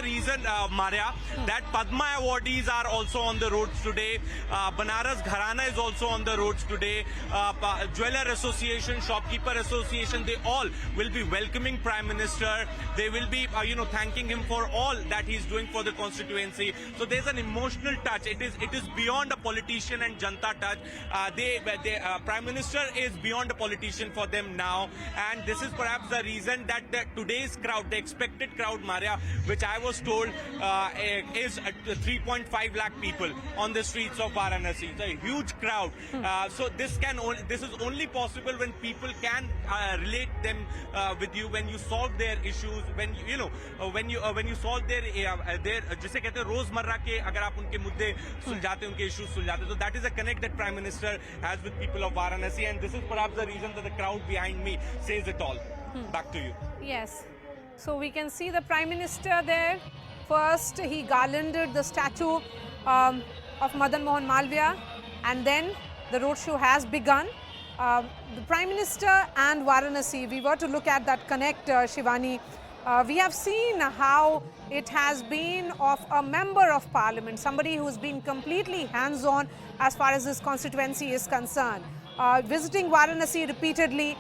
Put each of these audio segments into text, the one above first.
the reason, Maria, that Padma awardees are also on the roads today. Banaras Gharana is also on the roads today. Jeweler Association, Shopkeeper Association, they all will be welcoming Prime Minister. They will be, thanking him for all that he's doing for the constituency. So there's an emotional touch. It is beyond a politician and Janta touch. Prime Minister is beyond a politician for them now, and this is perhaps the reason that today's crowd, the expected crowd, Maria, which I was told is 3.5 lakh people on the streets of Varanasi. It's a huge crowd. So this is only possible when people can relate them with you, when you solve their issues, when you solve their जिसे कहते हैं रोजमर्रा के अगर आप उनके मुद्दे सुलझाते, उनके इश्यूज सुलझाते, so that is a connect that Prime Minister has with people of Varanasi, and this is perhaps the reason that the crowd behind me says it all. Back to you. Yes. So we can see the Prime Minister there. First, he garlanded the statue of Madan Mohan Malviya, and then the roadshow has begun. The Prime Minister and Varanasi, we were to look at that connect, Shivani. We have seen how it has been of a member of parliament, somebody who's been completely hands-on as far as this constituency is concerned. Visiting Varanasi repeatedly,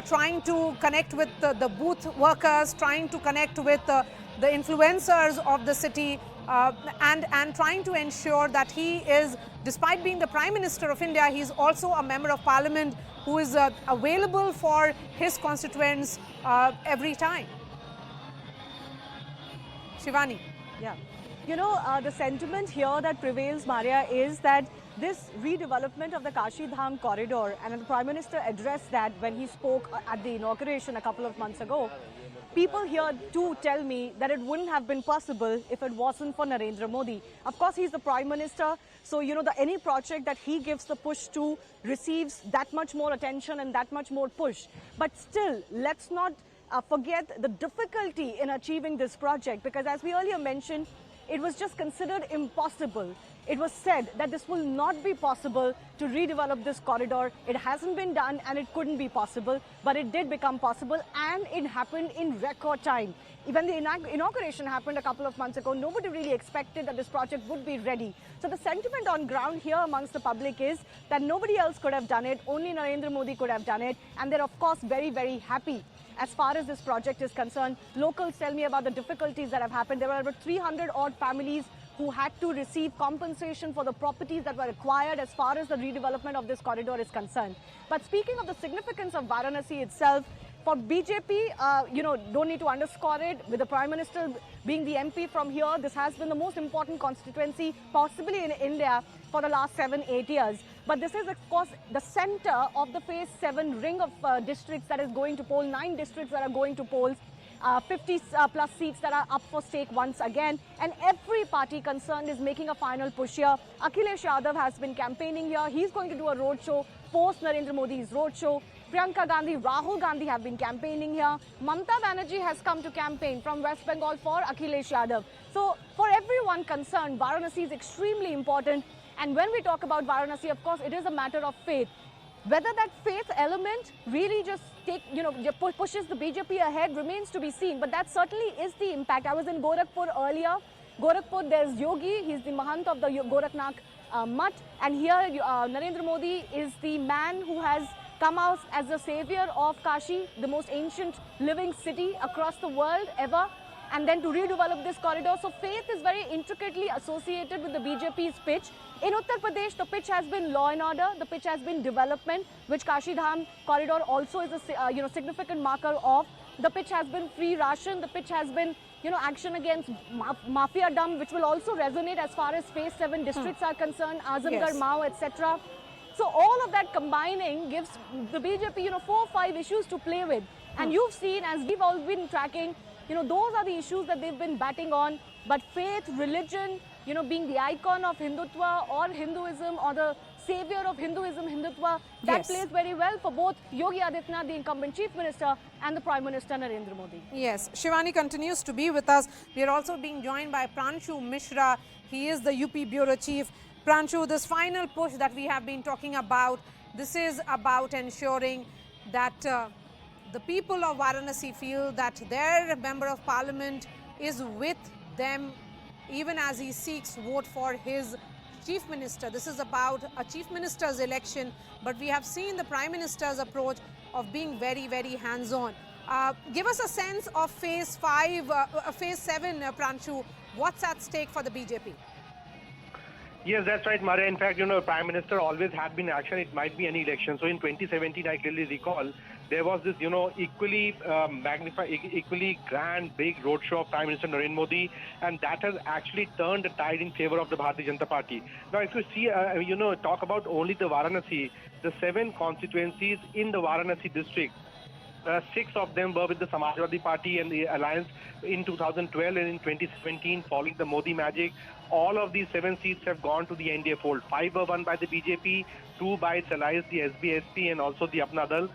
trying to connect with the booth workers, trying to connect with the influencers of the city, and trying to ensure that he is, despite being the Prime Minister of India, he is also a member of parliament who is available for his constituents every time. Shivani. Yeah. The sentiment here that prevails, Maria, is that this redevelopment of the Kashi Dham corridor, and the Prime Minister addressed that when he spoke at the inauguration a couple of months ago. People here too tell me that it wouldn't have been possible if it wasn't for Narendra Modi. Of course, he's the Prime Minister, so any project that he gives the push to receives that much more attention and that much more push. But still, let's not forget the difficulty in achieving this project, because as we earlier mentioned, it was just considered impossible. It was said that this will not be possible to redevelop this corridor. It hasn't been done and it couldn't be possible, but it did become possible, and it happened in record time. Even the inauguration happened a couple of months ago. Nobody really expected that this project would be ready. So the sentiment on ground here amongst the public is that nobody else could have done it, only Narendra Modi could have done it, and they're of course very, very happy. As far as this project is concerned, locals tell me about the difficulties that have happened. There were over 300 odd families who had to receive compensation for the properties that were acquired as far as the redevelopment of this corridor is concerned. But speaking of the significance of Varanasi itself, for BJP, don't need to underscore it. With the Prime Minister being the MP from here, this has been the most important constituency possibly in India for the last 7-8 years. But this is, of course, the center of the Phase 7 ring of districts that is going to poll, 9 districts that are going to polls, 50 plus seats that are up for stake once again. And every party concerned is making a final push here. Akhilesh Yadav has been campaigning here. He's going to do a roadshow post Narendra Modi's roadshow. Priyanka Gandhi, Rahul Gandhi have been campaigning here. Mamata Banerjee has come to campaign from West Bengal for Akhilesh Yadav. So for everyone concerned, Varanasi is extremely important. And when we talk about Varanasi, of course, it is a matter of faith. Whether that faith element really just pushes the BJP ahead remains to be seen. But that certainly is the impact. I was in Gorakhpur earlier. Gorakhpur, there's Yogi. He's the Mahant of the Gorakhnath Mutt. And here, Narendra Modi is the man who has come out as the savior of Kashi, the most ancient living city across the world ever. And then to redevelop this corridor. So faith is very intricately associated with the BJP's pitch. In Uttar Pradesh, the pitch has been law and order, the pitch has been development, which Kashi Dham corridor also is a significant marker of. The pitch has been free ration, the pitch has been action against mafia dump, which will also resonate as far as Phase 7 districts are concerned, Azamgarh, Mao, etc. So all of that combining gives the BJP 4 or 5 issues to play with. And you've seen, as we've all been tracking, those are the issues that they've been batting on. But faith, religion, being the icon of Hindutva or Hinduism, or the savior of Hinduism, Hindutva, that plays very well for both Yogi Adityanath, the incumbent Chief Minister, and the Prime Minister Narendra Modi. Yes, Shivani continues to be with us. We are also being joined by Pranshu Mishra. He is the UP Bureau Chief. Pranshu, this final push that we have been talking about, this is about ensuring that the people of Varanasi feel that their Member of Parliament is with them even as he seeks vote for his chief minister. This is about a chief minister's election, but we have seen the prime minister's approach of being very, very hands-on. Give us a sense of phase 7, Pranshu. What's at stake for the BJP? Yes, that's right, Maria. In fact, Prime Minister always had been in action. It might be any election. So in 2017, I clearly recall, there was this, equally magnified, equally grand, big roadshow of Prime Minister Narendra Modi, and that has actually turned the tide in favor of the Bharatiya Janata Party. Now, if you see, talk about only the Varanasi, the 7 constituencies in the Varanasi district, 6 of them were with the Samajwadi Party and the alliance in 2012 and in 2017 following the Modi magic. All of these 7 seats have gone to the NDA fold. 5 were won by the BJP, 2 by its allies, the SBSP and also the Apna Dal.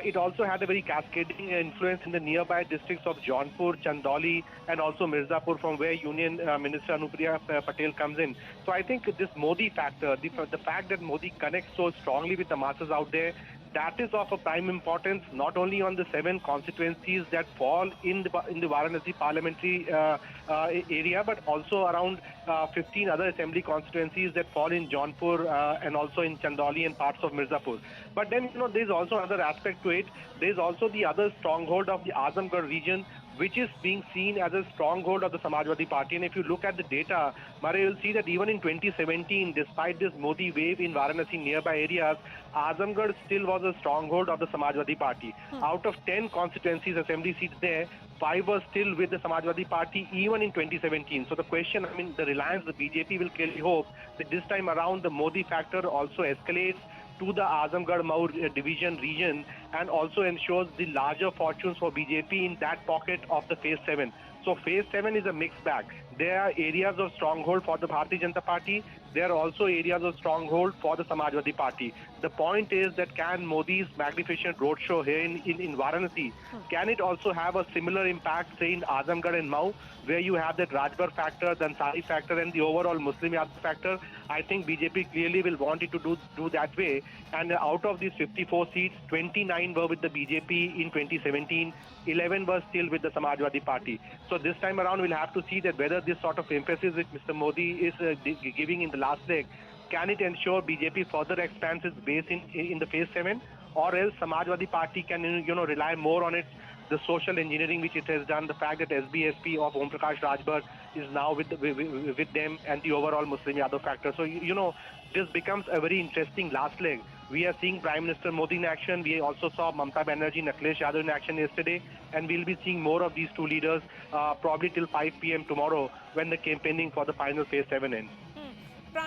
It also had a very cascading influence in the nearby districts of Jaunpur, Chandauli and also Mirzapur, from where Union Minister Anupriya Patel comes in. So I think this Modi factor, the fact that Modi connects so strongly with the masses out there, that is of a prime importance, not only on the 7 constituencies that fall in the Varanasi parliamentary area, but also around 15 other assembly constituencies that fall in Jaunpur and also in Chandauli and parts of Mirzapur. But then, there's also another aspect to it. There's also the other stronghold of the Azamgarh region, which is being seen as a stronghold of the Samajwadi Party. And if you look at the data, Maria, you'll see that even in 2017, despite this Modi wave in Varanasi nearby areas, Azamgarh still was a stronghold of the Samajwadi Party. Out of 10 constituencies, assembly seats there, 5 were still with the Samajwadi Party even in 2017. So the question, the reliance, the BJP will clearly hope that this time around the Modi factor also escalates to the Azamgarh Maur division region and also ensures the larger fortunes for BJP in that pocket of the phase 7. So phase 7 is a mixed bag. There are areas of stronghold for the Bharatiya Janata Party. There are also areas of stronghold for the Samajwadi Party. The point is that can Modi's magnificent roadshow here in Varanasi, can it also have a similar impact, say, in Azamgarh and Mau, where you have that Rajbar factor, the Ansari factor, and the overall Muslim Yadv factor? I think BJP clearly will want it to do that way. And out of these 54 seats, 29 were with the BJP in 2017, 11 were still with the Samajwadi Party. So this time around, we'll have to see that whether this sort of emphasis which Mr. Modi is giving in the last leg, can it ensure BJP further expands its base in the phase 7, or else Samajwadi Party can rely more on its the social engineering which it has done, the fact that SBSP of Om Prakash Rajbar is now with them, and the overall Muslim Yadav factor. So this becomes a very interesting last leg. We are seeing Prime Minister Modi in action. We also saw Mamata Banerjee and Akhilesh Yadav in action yesterday, and we'll be seeing more of these two leaders probably till 5 p.m. tomorrow when the campaigning for the final phase 7 ends.